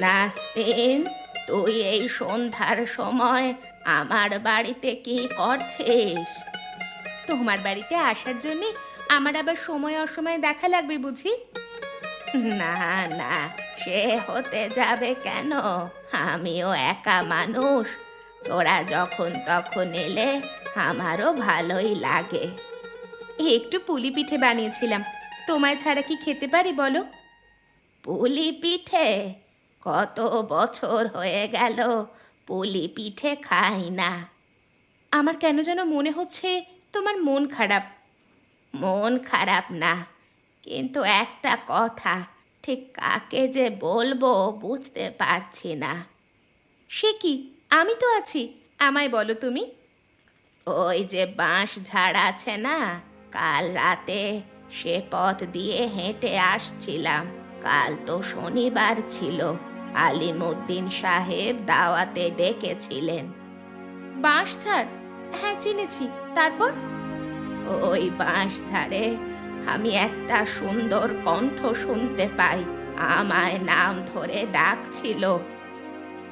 নাসরিন, তুই এই সন্ধ্যার সময় আমার বাড়িতে কি করছিস? তোমার বাড়িতে আসার জন্যে আমার আবার সময় অসময়ে দেখা লাগবে বুঝি? না না, সে হতে যাবে কেন? আমিও একা মানুষ, তোরা যখন তখন এলে আমারও ভালোই লাগে। একটু পুলি পিঠে বানিয়েছিলাম, তোমায় ছাড়া কি খেতে পারি বলো? পুলি পিঠে? কত বছর হয়ে গেল পুলি পিঠে খাই না। আমার কেন যেন মনে হচ্ছে তোমার মন খারাপ। মন খারাপ না, কিন্তু একটা কথা ঠিক কাকে যে বলবো বুঝতে পারছি না। সে কি, আমি তো আছি, আমায় বলো তুমি। ওই যে বাঁশ ঝাড় আছে না, কাল রাতে সে পথ দিয়ে হেঁটে আসছিলাম। কাল তো শনিবার ছিল, আলিমুদ্দিন সাহেব দাওয়াতে ডেকেছিলেন। বাঁশ ঝাড়? হ্যাঁ চিনেছি, তারপর? ওই বাঁশ ঝাড়ে আমি একটা সুন্দর কণ্ঠ শুনতে পাই, আমায় নাম ধরে ডাকছিল।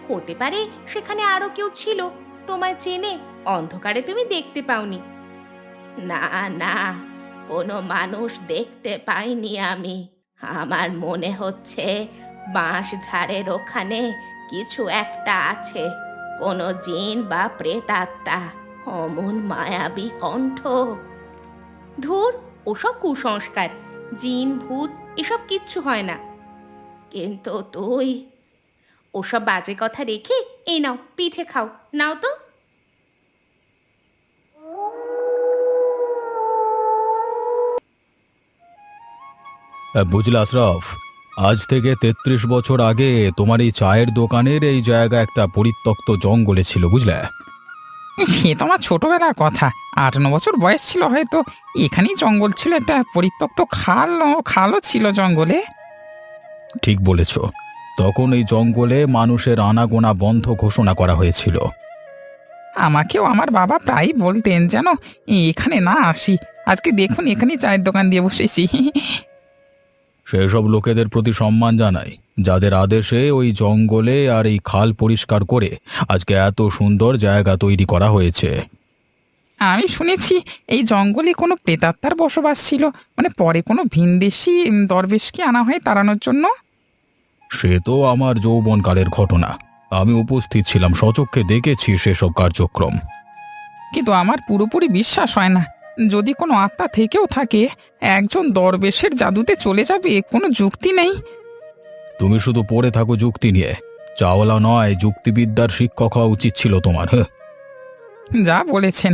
হতে পারে সেখানে আরো কেউ ছিল, তোমায় চেনে, অন্ধকারে তুমি দেখতে পাওনি। না না, কোনো মানুষ দেখতে পাইনি আমি। আমার মনে হচ্ছে বাঁশ ঝাড়ের ওখানে কিছু একটা আছে, কোনো জিন বা প্রেতাত্মা। অমন মায়াবী কণ্ঠ। ধুর, ওসব কুসংস্কার, জিন ভূত এসব কিচ্ছু হয় না। কিন্তু তুই, ওসব বাজে কথা রেখে এই নাও পিঠে খাও, নাও তো। বুঝলে আশরাফ, আজ থেকে ৩৩ বছর আগে তোমার এই চায়ের দোকানের এই জায়গা একটা পরিত্যক্ত জঙ্গলে ছিল, বুঝলে? সে তো আমার ছোটবেলার কথা, ৮-৯ বছর বয়স ছিল হয়তো। এখানেই জঙ্গল ছিল, একটা পরিত্যক্ত খালও ছিল জঙ্গলে। ঠিক বলেছ। তখন এই জঙ্গলে মানুষের আনাগোনা বন্ধ ঘোষণা করা হয়েছিল। আমাকেও আমার বাবা প্রায়ই বলতেন যেন এখানে না আসি। আজকে দেখুন এখানেই চায়ের দোকান দিয়ে বসেছি। সেসব লোকেদের প্রতি সম্মান জানাই, যাদের আদেশে ওই জঙ্গলে আর এই খাল পরিষ্কার করে আজকে এত সুন্দর জায়গা তৈরি করা হয়েছে। আমি শুনেছি এই জঙ্গলে কোনো প্রেতাত্মার বসবাস ছিল, মানে পরে কোনো ভিনদেশি দরবেশকে আনা হয় তাড়ানোর জন্য। সে তো আমার যৌবনকালের ঘটনা, আমি উপস্থিত ছিলাম, সচক্ষে দেখেছি সেসব কার্যক্রম। কিন্তু আমার পুরোপুরি বিশ্বাস হয় না। যদি কোনো আত্মা থেকেও থাকে, একজন দরবেশের জাদুতে চলে যাবে, কোনো যুক্তি নেই। তুমি শুধু পড়ে থাকো যুক্তি নিয়ে, চাওলা নয়, যুক্তিবিদ্যার শিক্ষক হওয়া উচিত ছিল তোমার। হ্যাঁ, যা বলেছেন,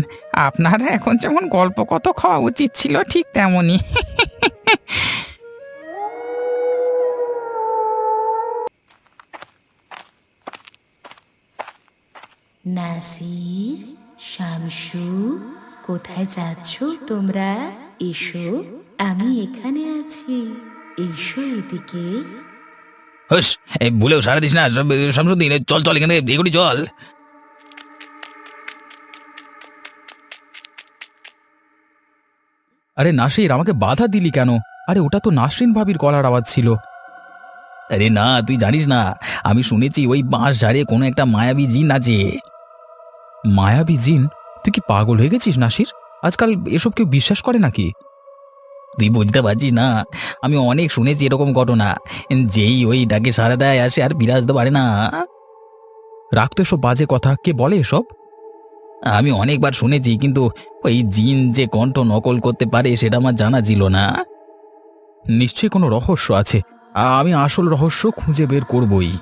আপনারা এখন যেমন গল্প কত খাওয়া উচিত ছিল ঠিক তেমনই। নাসির, শামসু, কোথায় যাচ্ছ তোমরা? এসো, আমি এখানে আছি, এসো এদিকে। হস, ভুলেও সারা দিস না শামসুদ্দিন, চল চল এখানে এগুলি চল। আরে নাসির, আমাকে বাধা দিলি কেন? আরে ওটা তো নাসরিন ভাবির গলার আওয়াজ ছিল। আরে না, তুই জানিস না, আমি শুনেছি ওই বাঁশ ঝাড়ে কোনো একটা মায়াবী জিন আছে। মায়াবী জিন? তুই কি পাগল হয়ে গেছিস নাসির? আজকাল এসব কেউ বিশ্বাস করে নাকি? তুই বুঝতে পারছিস না, আমি অনেক শুনেছি এরকম ঘটনা, যেই ওই ডাকে সাড়া দেয় আসে আর ফিরে আসতে পারে না। রাখতো এসব বাজে কথা, কে বলে এসব? আমি অনেকবার শুনেছি, কিন্তু ওই জিন যে কণ্ঠ নকল করতে পারে সেটা আমার জানা ছিল না। নিশ্চয়ই কোনো রহস্য আছে, আমি আসল রহস্য খুঁজে বের করবই।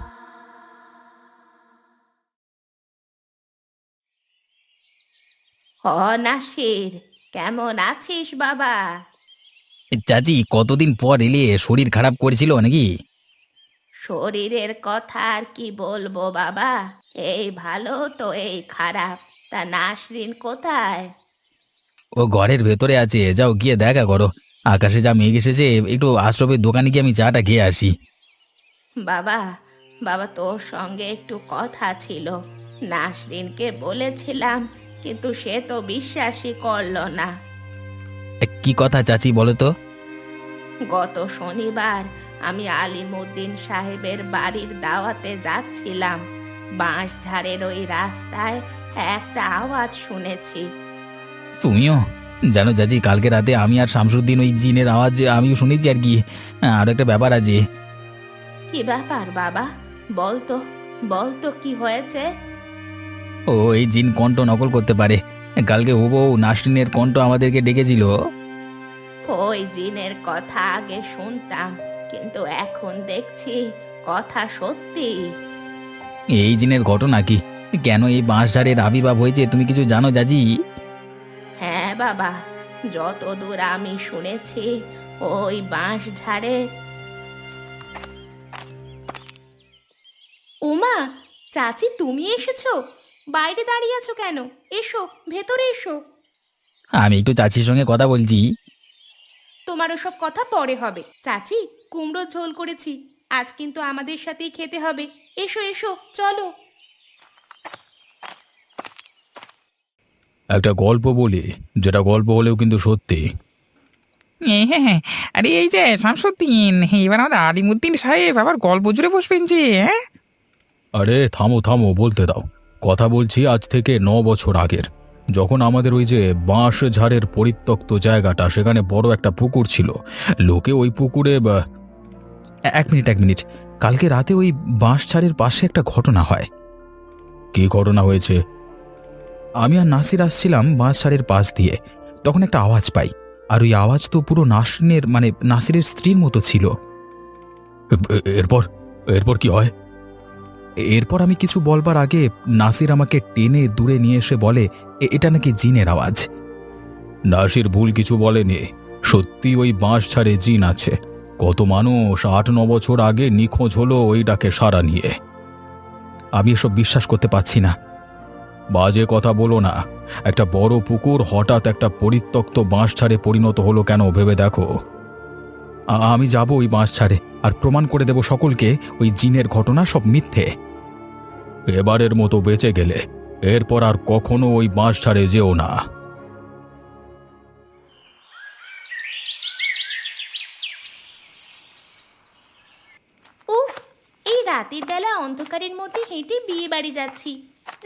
নাসির, কেমন আছিস বাবা? চাচি, কতদিন পর এলে, শরীর খারাপ করেছিল নাকি? শরীরের কথা আর কি বলবো বাবা, এই ভালো তো এই খারাপ। তা নাসরিন কোথায়? ও ঘরের ভেতরে আছে, যাও গিয়ে দেখা করো। আকাশে যা মেঘ এসেছে, একটু আশ্রমের দোকানে গিয়ে আমি চাটা খেয়ে আসি। বাবা, বাবা তোর সঙ্গে একটু কথা ছিল। নাসরিনকে বলেছিলাম, কিন্তু সে তো বিশ্বাসই করলো না। কি কথা চাচি, বলো তো? গত শনিবার আমি আলিমুদ্দিন সাহেবের বাড়ির দাওয়াতে যাচ্ছিলাম। বাঁশঝাড়ের ওই রাস্তায় একটা আওয়াজ শুনেছি। তুমিও জানো চাচি, কালকে রাতে আমি আর শামসুদ্দিন ওই জিনের আওয়াজ আমিও শুনেছি আর কি। আরো একটা ব্যাপার আছে। কি ব্যাপার বাবা? বলতো বলতো কি হয়েছে? ও এই জিন কণ্ঠ নকল করতে পারে। কালকে হুবহু নাসরিনের কণ্ঠ আমাদেরকে ডেকেছিল। ওই জিনের কথা আগে শুনতাম, কিন্তু এখন দেখছি কথা সত্যি। এই জিনের ঘটনা কি? কেন এই বাঁশঝাড়ের আবির্ভাব হয়েছে তুমি কিছু জানো চাচি? হ্যাঁ বাবা, যতদূর আমি শুনেছি ওই বাঁশঝাড়ে। উমা, চাচি তুমি এসেছো? বাইরে দাঁড়িয়ে আছো কেন? এসো, ভেতরে এসো। আমি একটু চাচির সঙ্গে কথা বলছি। তোমার ওসব কথা পরে হবে। চাচি, কুমড়ো ঝোল করেছি, আজ কিন্তু আমাদের সাথেই খেতে হবে। এসো এসো, চলো। একটা গল্প বলি, যেটা গল্প হলেও কিন্তু সত্যি। হ্যাঁ, আরে এই যে শামসুদ্দিন, এবার আমাদের আলিমুদ্দিন সাহেব আবার গল্প জুড়ে বসবেন যে, হ্যাঁ? আরে থামো থামো, বলতে দাও। কথা বলছি আজ থেকে 9 বছর আগের, যখন আমাদের ওই যে বাঁশঝাড়ের পরিত্যক্ত জায়গাটা, সেখানে বড় একটা পুকুর ছিল। লোকে ওই পুকুরে এক মিনিট, কালকে রাতে ওই বাঁশঝাড়ের পাশে একটা ঘটনা হয়। কি ঘটনা হয়েছে? আমি আর নাসির আসছিলাম বাঁশঝাড়ের পাশ দিয়ে, তখন একটা আওয়াজ পাই। আর ওই আওয়াজ তো পুরো নাসরিনের মানে নাসিরের স্ত্রীর মতো ছিল। এরপর এরপর কি হয়? এরপর আমি কিছু বলবার আগে নাসির আমাকে টেনে দূরে নিয়ে এসে বলে এটা নাকি জিনের আওয়াজ। নাসির ভুল কিছু বলেনি, সত্যি ওই বাঁশঝাড়ে জিন আছে। কত মানুষ 8-9 বছর আগে নিখোঁজ হলো ওই ডাকে সাড়া নিয়ে। আমি এসব বিশ্বাস করতে পারছি না। বাজে কথা বলো না। একটা বড় পুকুর হঠাৎ একটা পরিত্যক্ত বাঁশঝাড়ে পরিণত হলো কেন ভেবে দেখো। আমি যাব ওই বাঁশঝাড়ে আর প্রমাণ করে দেব সকলকে ওই জিনের ঘটনা সব মিথ্যে। এবারের মতো বেঁচে গেলে এরপর আর কখনো ওই বাঁশঝাড়ে যেও না। উফ, এই রাতের বেলা অন্ধকারের মধ্যে হেঁটে বিয়ে বাড়ি যাচ্ছি।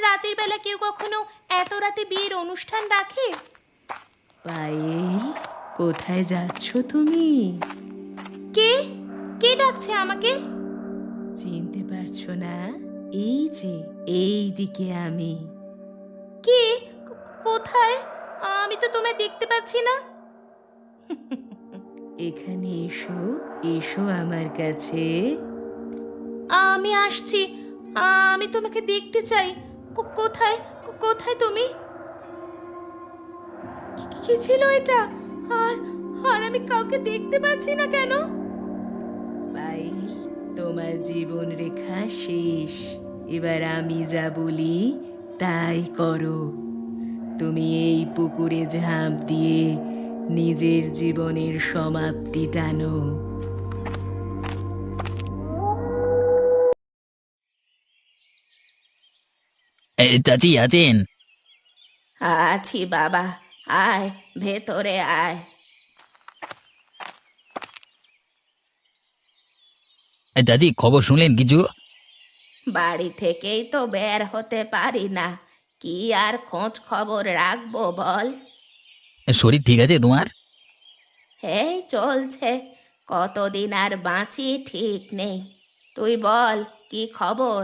রাতের বেলা কেউ কখনো এত রাতে বিয়ের অনুষ্ঠান রাখে? পায়েল, কোথায় যাচ্ছ তুমি? কে কে ডাকছে আমাকে? চিনতে পারছো না? এই যে, এই দিকে আমি। কে? কোথায়? আমি তো তোমায় দেখতে পাচ্ছি না। এখানে এসো, এসো আমার কাছে। আমি আসছি। আমি তোমাকে দেখতে চাই। কোথায়? কোথায় তুমি? কি ছিল এটা? আর আর আমি কাউকে দেখতে পাচ্ছি না কেন? পায়েল, তোমার জীবন রেখা শেষ। এবার আমি যা বলি তাই করো। তুমি এই পুকুরে ঝাঁপ দিয়ে নিজের জীবনের সমাপ্তি টানো। চাচি আছেন? আছি বাবা, আয় ভেতরে আয়। চাচি খবর শুনলেন কিছু? বাড়ি থেকেই তো বের হতে পারি না, কি আর খোঁজ খবর রাখবো বল? শরীর ঠিক আছে তোমার? এই চলছে, কতদিন আর বাঁচি ঠিক নেই। তুই বল, কি খবর?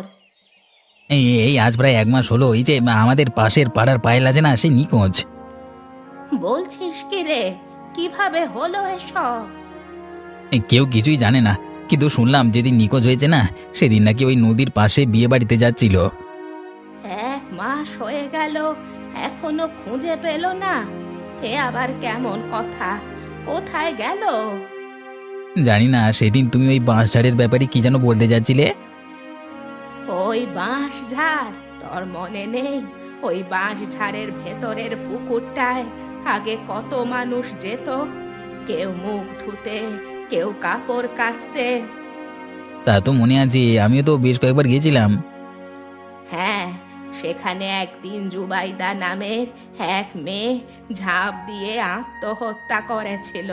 এই আজ প্রায় 1 মাস হলো এই যে আমাদের পাশের পাড়ার পায়েল আছে না, সে নিখোঁজ। বলছিস কি রে? কিভাবে হলো এসব? কেউ কিছুই জানে না, কিন্তু শুনলাম যেদিন নিখোঁজ হয়েছে না, সেদিন নাকি ওই নদীর পাশে বিয়ে বাড়িতে যাচ্ছিল। 1 মাস হয়ে গেল, এখনো খুঁজে পেল না? এ আবার কেমন কথা? কোথায় গেল? জানি না, সেদিন তুমি ওই বাঁশঝাড়ের ব্যাপারে কি যেন বলতে যাচ্ছিলে। ওই বাঁশ ঝাড় তোর মনে নেই? ওই বাঁশ ঝাড়ের ভেতরের পুকুরটায় আগে কত মানুষ যেত, কেউ মুখ ধুতে, কেউ কাপড় কাচতে। তা তো মনে আছে, আমিও তো বেশ কয়েকবার গিয়েছিলাম। হ্যাঁ, সেখানে একদিন জুবাইদা নামের এক মেয়ে ঝাঁপ দিয়ে আত্মহত্যা করেছিল।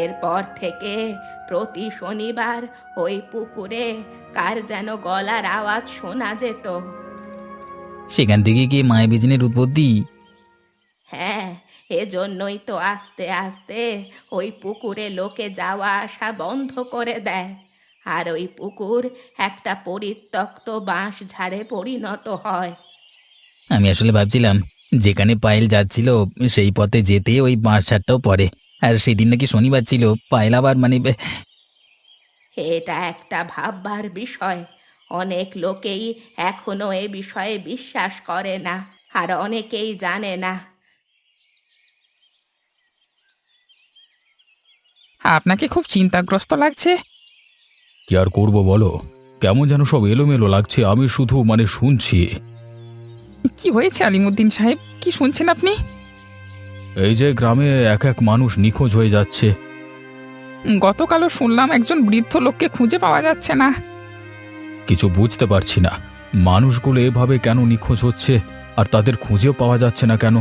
এরপর থেকে প্রতি শনিবার ওই পুকুরে কার যেন গলার আওয়াজ শোনা যেত। সেখান থেকে কি মায়াবী জিনের উৎপত্তি? হ্যাঁ, এজন্যই তো আস্তে আস্তে ওই পুকুরে লোকে যাওয়া আসা বন্ধ করে দেয়, আর ওই পুকুর একটা পরিত্যক্ত বাঁশ ঝাড়ে পরিণত হয়। আমি আসলে ভাবছিলাম যেখানে পায়েল যাচ্ছিল সেই পথে যেতে ওই বাঁশঝাড়টাও পড়ে। আর সেদিন নাকি শনিবার ছিল, পায়েল আবার এটা একটা ভাববার বিষয়। অনেক লোকেই এখনো এ বিষয়ে বিশ্বাস করে না, আর অনেকেই জানে না। আপনাকে খুব চিন্তাগ্রস্ত লাগছে। কি আর করব বলো, কেমন যেন সব এলোমেলো লাগছে। আমি শুধু শুনছি। কি হয়েছে আলিমুদ্দিন সাহেব, কি শুনছেন আপনি? এই যে গ্রামে এক এক মানুষ নিখোঁজ হয়ে যাচ্ছে। গতকালও শুনলাম একজন বৃদ্ধ লোককে খুঁজে পাওয়া যাচ্ছে না। কিছু বুঝতে পারছি না, মানুষগুলো এভাবে কেন নিখোঁজ হচ্ছে আর তাদের খুঁজেও পাওয়া যাচ্ছে না কেন?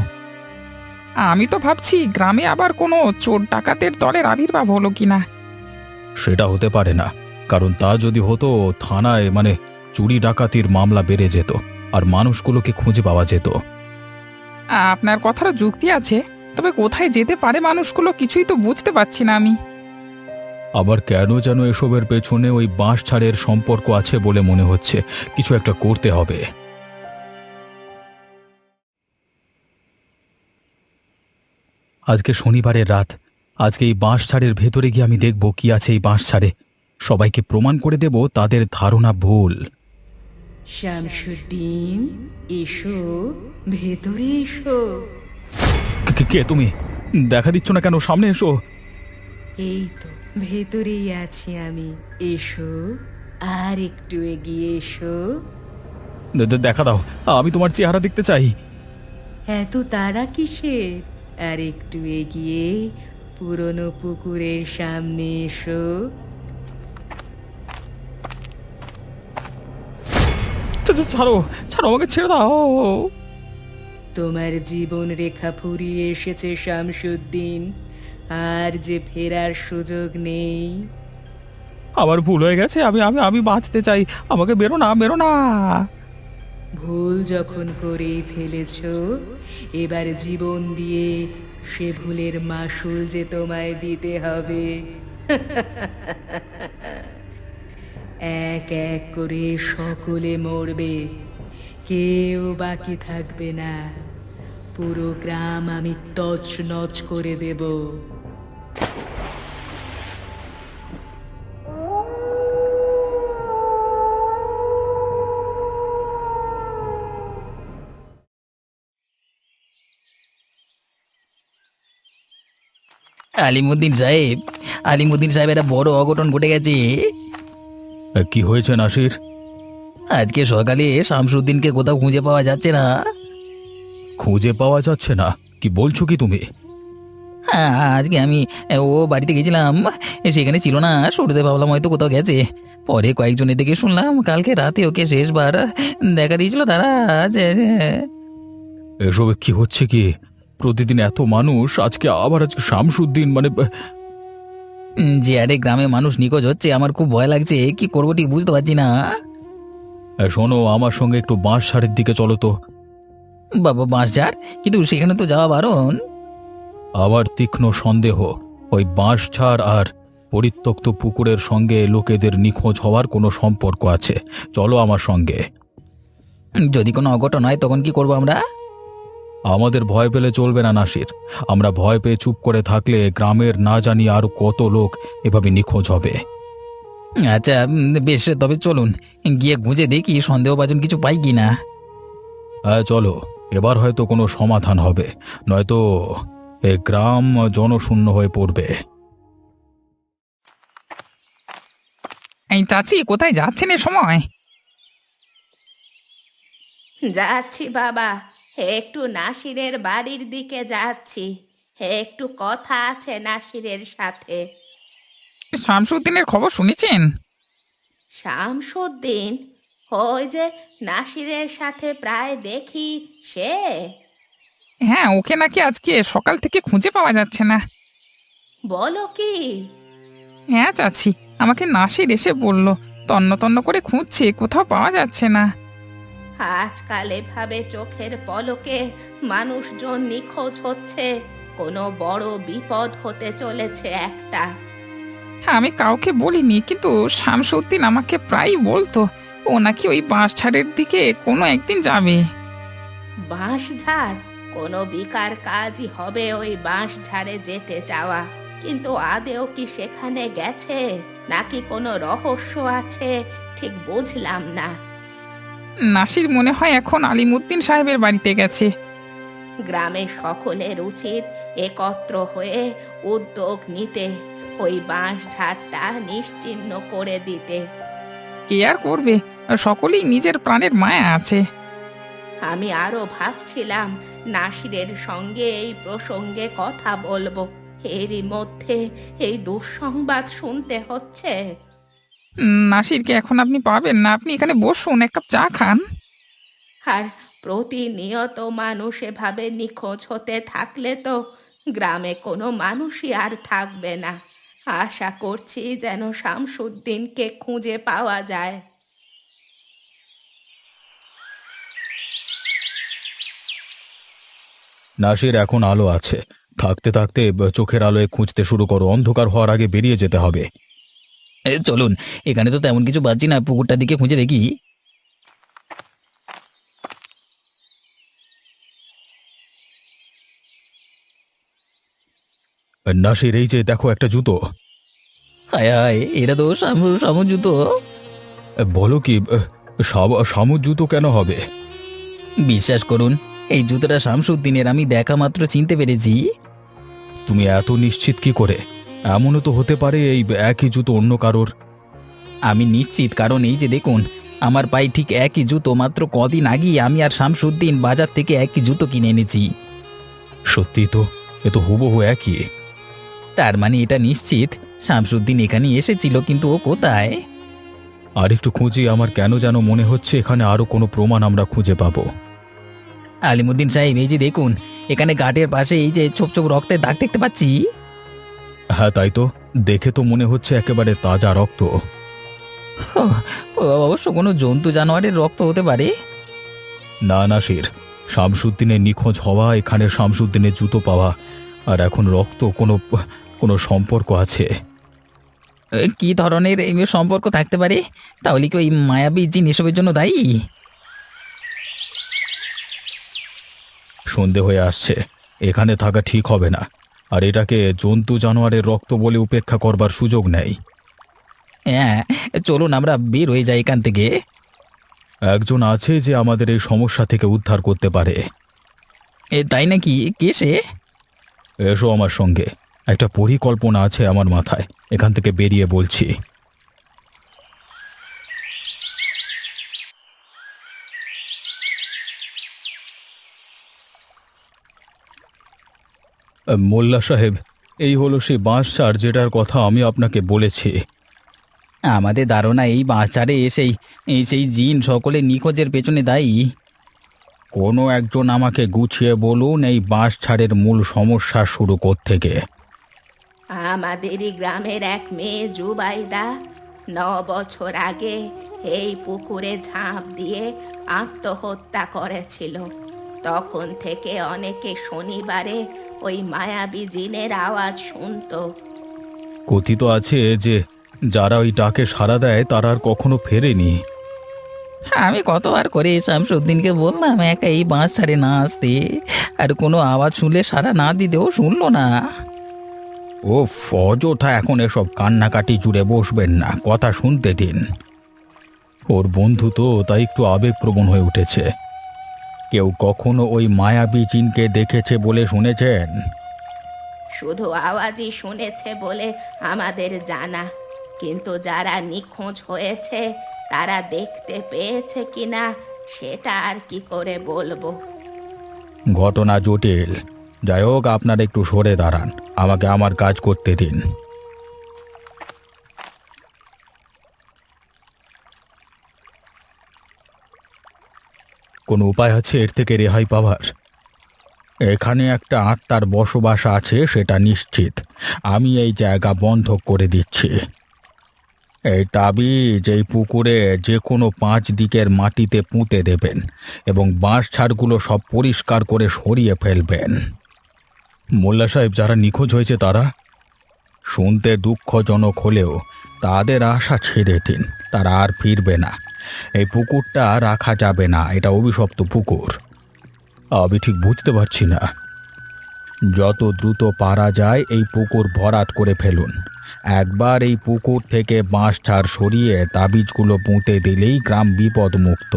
আমি তো ভাবছি গ্রামে আবার কোনো চোর ডাকাতের দলের আবির্ভাব হলো কিনা। সেটা হতে পারে না, কারণ তা যদি হতো থানায় চুরি ডাকাতির মামলা বেড়ে যেত আর মানুষগুলোকে খুঁজে পাওয়া যেত। আপনার কথাটা যুক্তি আছে, তবে কোথায় যেতে পারে মানুষগুলো কিছুই তো বুঝতে পারছি না আমি। আবার কেন যেন এসবের পেছনে ওই বাঁশঝাড়ের সম্পর্ক আছে বলে মনে হচ্ছে। কিছু একটা করতে হবে। আজকে শনিবারের রাত, আজকে এই বাঁশঝাড়ের ভেতরে গিয়ে আমি দেখব কি আছে এই বাঁশঝাড়ে। সবাইকে প্রমাণ করে দেব তাদের ধারণা ভুল। শামসুদ্দিন, এসো, ভেতরে এসো। কে তুমি? দেখা দিচ্ছ না কেন? সামনে এসো। এই তো ভেতরেই আছি আমি, এসো, আর একটু এগিয়ে এসো। দেখা দাও, আমি তোমার চেহারা দেখতে চাই। এত তাড়া কিসের? আর একটু এগিয়ে পুরনো পুকুরের সামনে এসো। ছাড়ো, ছাড়ো, আমাকে ছেড়ে দাও। তোমার জীবন রেখা ফুরিয়ে এসেছে শামসুদ্দিন, আর যে ফেরার সুযোগ নেই। আমার ভুল হয়ে গেছে, আমি আমি আমি বাঁচতে চাই। আমাকে বেরো না, বেরো না। ভুল যখন করেই ফেলেছ, এবার জীবন দিয়ে সে ভুলের মাসুল যে তোমায় দিতে হবে। এক এক করে সকলে মরবে, কেউ বাকি থাকবে না। পুরো গ্রাম আমি তছনছ করে দেব। আলিমুদ্দিন সাহেব, আলিমুদ্দিন সাহেব, একটা বড় অঘটন ঘটে গেছে। কি হয়েছে নাসির? আজকে সকালে শামসুদ্দিনকে কোথাও খুঁজে পাওয়া যাচ্ছে না। খুঁজে পাওয়া যাচ্ছে না? কি বলছো কি তুমি? হ্যাঁ, আজকে আমি ও বাড়িতে গেছিলাম, সেখানে ছিল না। শুরুতে ভাবলাম হয়তো কোথাও গেছে, পরে কয়েকজনের থেকে শুনলাম কালকে রাতে ওকে শেষবার দেখা দিয়েছিল তারা। এসবে কি হচ্ছে কি? প্রতিদিন এত মানুষ, আজকে শামসুদ্দিন যে আরে গ্রামে মানুষ নিখোঁজ হচ্ছে, আমার খুব ভয় লাগছে। কি করবো ঠিক বুঝতে পারছি না। শোনো, আমার সঙ্গে একটু বাঁশঝাড়ের দিকে চলো তো। বাবা, বাঁশঝাড়? কিন্তু সেখানে তো যাওয়া বারণ। আবার তীক্ষ্ণ সন্দেহ, ওই বাঁশঝাড় আর পরিত্যক্ত পুকুরের সঙ্গে লোকেদের নিখোঁজ হওয়ার কোনো সম্পর্ক আছে। চলো আমার সঙ্গে। যদি কোনো অঘটন হয় তখন কি করবো আমরা? আমাদের ভয় পেলে চলবে না নাসির। আমরা ভয় পেয়ে চুপ করে থাকলে গ্রামের না জানি আর কত লোক এভাবে নিখোঁজ হবে। আচ্ছা, বেশ, তবে চলুন গিয়ে খুঁজে দেখি সন্দেহভাজন কিছু পাই কি না। হ্যাঁ চলো, এবার হয়তো কোনো সমাধান হবে, নয়তো এই গ্রাম জনশূন্য হয়ে পড়বে। এই চাচি, কোথায় যাচ্ছেন এ সময়? যাচ্ছি বাবা, একটু নাসিরের বাড়ির দিকে যাচ্ছি। একটু কথা আছে নাসিরের সাথে। শামসুদ্দিনের খবর শুনেছেন? শামসুদ্দিন? ওই যে নাসিরের সাথে প্রায় দেখি, সে? হ্যাঁ, ওকে নাকি আজকে সকাল থেকে খুঁজে পাওয়া যাচ্ছে না। বলো কি? হ্যাঁ চাচি, আমাকে নাসির এসে বলল তন্ন তন্ন করে খুঁজছে, কোথাও পাওয়া যাচ্ছে না। আজকাল এভাবে চোখের পলকে মানুষজন নিখোঁজ হচ্ছে, কোনো বড় বিপদ হতে চলেছে একটা। হ্যাঁ, আমি কাউকে বলিনি, কিন্তু শামসুদ্দিন আমাকে প্রায়ই বলতো ও নাকি ওই বাঁশঝাড়ের দিকে কোনো একদিন যাবে। বাঁশঝাড়? কোনো বিকার কাজই হবে ওই বাঁশঝাড়ে যেতে চাওয়া, কিন্তু আদেও কি সেখানে গেছে নাকি কোনো রহস্য আছে ঠিক বুঝলাম না। নাসির মনে হয় এখন আলিমুদ্দিন সাহেবের বাড়িতে গেছে। গ্রামের সকলের উচিত একত্র হয়ে উদ্যোগ নিতে, ওই বাঁশঝাড়টা নিশ্চিহ্ন করে দিতে। কে আর করবে, সকলেই নিজের প্রাণের মায়া আছে। আমি আরো ভাবছিলাম নাসিরের সঙ্গে এই প্রসঙ্গে কথা বলবো, এরই মধ্যে এই দুঃসংবাদ শুনতে হচ্ছে। নাসিরকে এখন আপনি পাবেন না, আপনি এখানে বসুন, এক কাপ চা খান। আর প্রতিনিয়ত মানুষ এভাবে নিখোঁজ হতে থাকলে তো গ্রামে কোনো মানুষই আর থাকবে না। আশা করছি যেন শামসুদ্দিনকে খুঁজে পাওয়া যায়। নাসির, এখন আলো আছে, থাকতে থাকতে চোখের আলোয় খুঁজতে শুরু করো, অন্ধকার হওয়ার আগে বেরিয়ে যেতে হবে। চলুন, এখানে তো তেমন কিছু পাচ্ছি না, পুকুরটার দিকে খুঁজে দেখি। নাসির, এই যে দেখো একটা জুতো। হায় হায়, এটা তো শামুর জুতো। বলো কি? শামুর জুতো কেন হবে? বিশ্বাস করুন, এই জুতোটা শামসুদ্দিনের, আমি দেখা মাত্র চিনতে পেরেছি। তুমি এত নিশ্চিত কি করে? এমনও তো হতে পারে এই একই জুতো অন্য কারোর। আমি নিশ্চিত, কারণ এই যে দেখুন, আমার পায়ে ঠিক একই জুতো, মাত্র কদিন আগেই আমি আর শামসুদ্দিন বাজার থেকে একই জুতো কিনে এনেছি। সত্যি তো, এ তো হুবহু একই। তার মানে এটা নিশ্চিত শামসুদ্দিন এখানে এসেছিল, কিন্তু ও কোথায়? আর একটু খুঁজি, আমার কেন যেন মনে হচ্ছে এখানে আরো কোনো প্রমাণ আমরা খুঁজে পাবো। আলিমুদ্দিন সাহেব, এই যে দেখুন, এখানে ঘাটের পাশে এই যে ছোপ ছোপ রক্তের দাগ দেখতে পাচ্ছি। হ্যাঁ তাই তো, দেখে তো মনে হচ্ছে একেবারে তাজা রক্ত। অবশ্য কোনো জন্তু জানোয়ারের রক্ত হতে পারে। না নাসির, শামসুদ্দিনের নিখোঁজ হওয়া, এখানে শামসুদ্দিনের জুতো পাওয়া, আর এখন রক্ত, কোনো কোনো সম্পর্ক আছে। কি ধরনের এই সম্পর্ক থাকতে পারে? তাহলে কি ওই মায়াবী জিন এসবের জন্য দায়ী? সন্ধে হয়ে আসছে, এখানে থাকা ঠিক হবে না, আর এটাকে জন্তু জানোয়ারের রক্ত বলে উপেক্ষা করবার সুযোগ নেই। হ্যাঁ, চলুন আমরা বের হয়ে যাই এখান থেকে। একজন আছে যে আমাদের এই সমস্যা থেকে উদ্ধার করতে পারে। তাই নাকি? কে সে? এসো আমার সঙ্গে, একটা পরিকল্পনা আছে আমার মাথায়, এখান থেকে বেরিয়ে বলছি। মোল্লা সাহেব, এই হলো সেই বাঁশঝাড় যেটার কথা আমি আপনাকে বলেছি। আমাদের ধারণা এই বাঁশঝাড়ে সেই জিন সকলে নিখোঁজের পেছনে দায়ী। কোনো একজন আমাকে গুছিয়ে বলুন, এই বাঁশঝাড়ের মূল সমস্যা শুরু কোত্থেকে? আমাদেরই গ্রামের এক মেয়ে জুবাইদা 9 বছর আগে এই পুকুরে ঝাঁপ দিয়ে আত্মহত্যা করেছিল। তখন থেকে অনেকে শনিবারে ওই মায়াবী জিনের আওয়াজ শুনতো। কথিত আছে যে যারা ওই ডাকে সাড়া দেয় তারা আর কখনো ফেরেনি। আমি কতবার করে শামসুদ্দিনকে বললাম একা এই বাঁশ ছাড়ে না আসতে, আর কোনো আওয়াজ শুনলে সাড়া না দিতেও শুনলো না। ও অযথা এখন এসব কান্নাকাটি জুড়ে বসবেন না, কথা শুনতে দিন। ওর বন্ধু তো, তাই একটু আবেগপ্রবণ হয়ে উঠেছে। কেউ কখনো ওই মায়াবী জিনকে দেখেছে বলে শুনেছেন? শুধু আওয়াজই শুনেছে বলে আমাদের জানা, কিন্তু যারা নিখোঁজ হয়েছে তারা দেখতে পেয়েছে কিনা সেটা আর কি করে বলবো। ঘটনা জটিল। যাই হোক, আপনারা একটু সরে দাঁড়ান, আমাকে আমার কাজ করতে দিন। কোনো উপায় আছে এর থেকে রেহাই পাওয়ার? এখানে একটা আত্মার বসবাস আছে সেটা নিশ্চিত। আমি এই জায়গা বন্ধক করে দিচ্ছি। এই তাবিজ এই পুকুরে যে কোনো 5 দিকের মাটিতে পুঁতে দেবেন এবং বাঁশঝাড়গুলো সব পরিষ্কার করে সরিয়ে ফেলবেন। মোল্লা সাহেব, যারা নিখোঁজ হয়েছে তারা? শুনতে দুঃখজনক হলেও তাদের আশা ছেড়ে দিন, তারা আর ফিরবে না। এই পুকুরটা রাখা যাবে না, এটা অভিশপ্ত পুকুর। আমি ঠিক বুঝতে পারছি না। যত দ্রুত পারা যায় এই পুকুর ভরাট করে ফেলুন। একবার এই পুকুর থেকে বাঁশঝাড় সরিয়ে তাবিজগুলো পুঁতে দিলেই গ্রাম বিপদমুক্ত।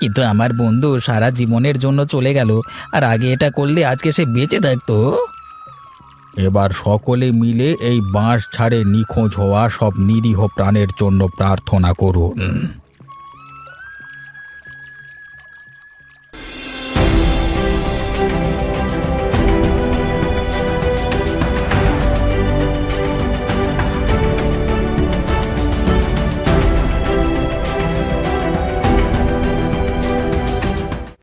কিন্তু আমার বন্ধু সারা জীবনের জন্য চলে গেল, আর আগে এটা করলে আজকে সে বেঁচে থাকতো। এবার সকলে মিলে এই বাঁশঝাড়ে নিখোঁজ হওয়া সব নিরীহ প্রাণের জন্য প্রার্থনা করুন।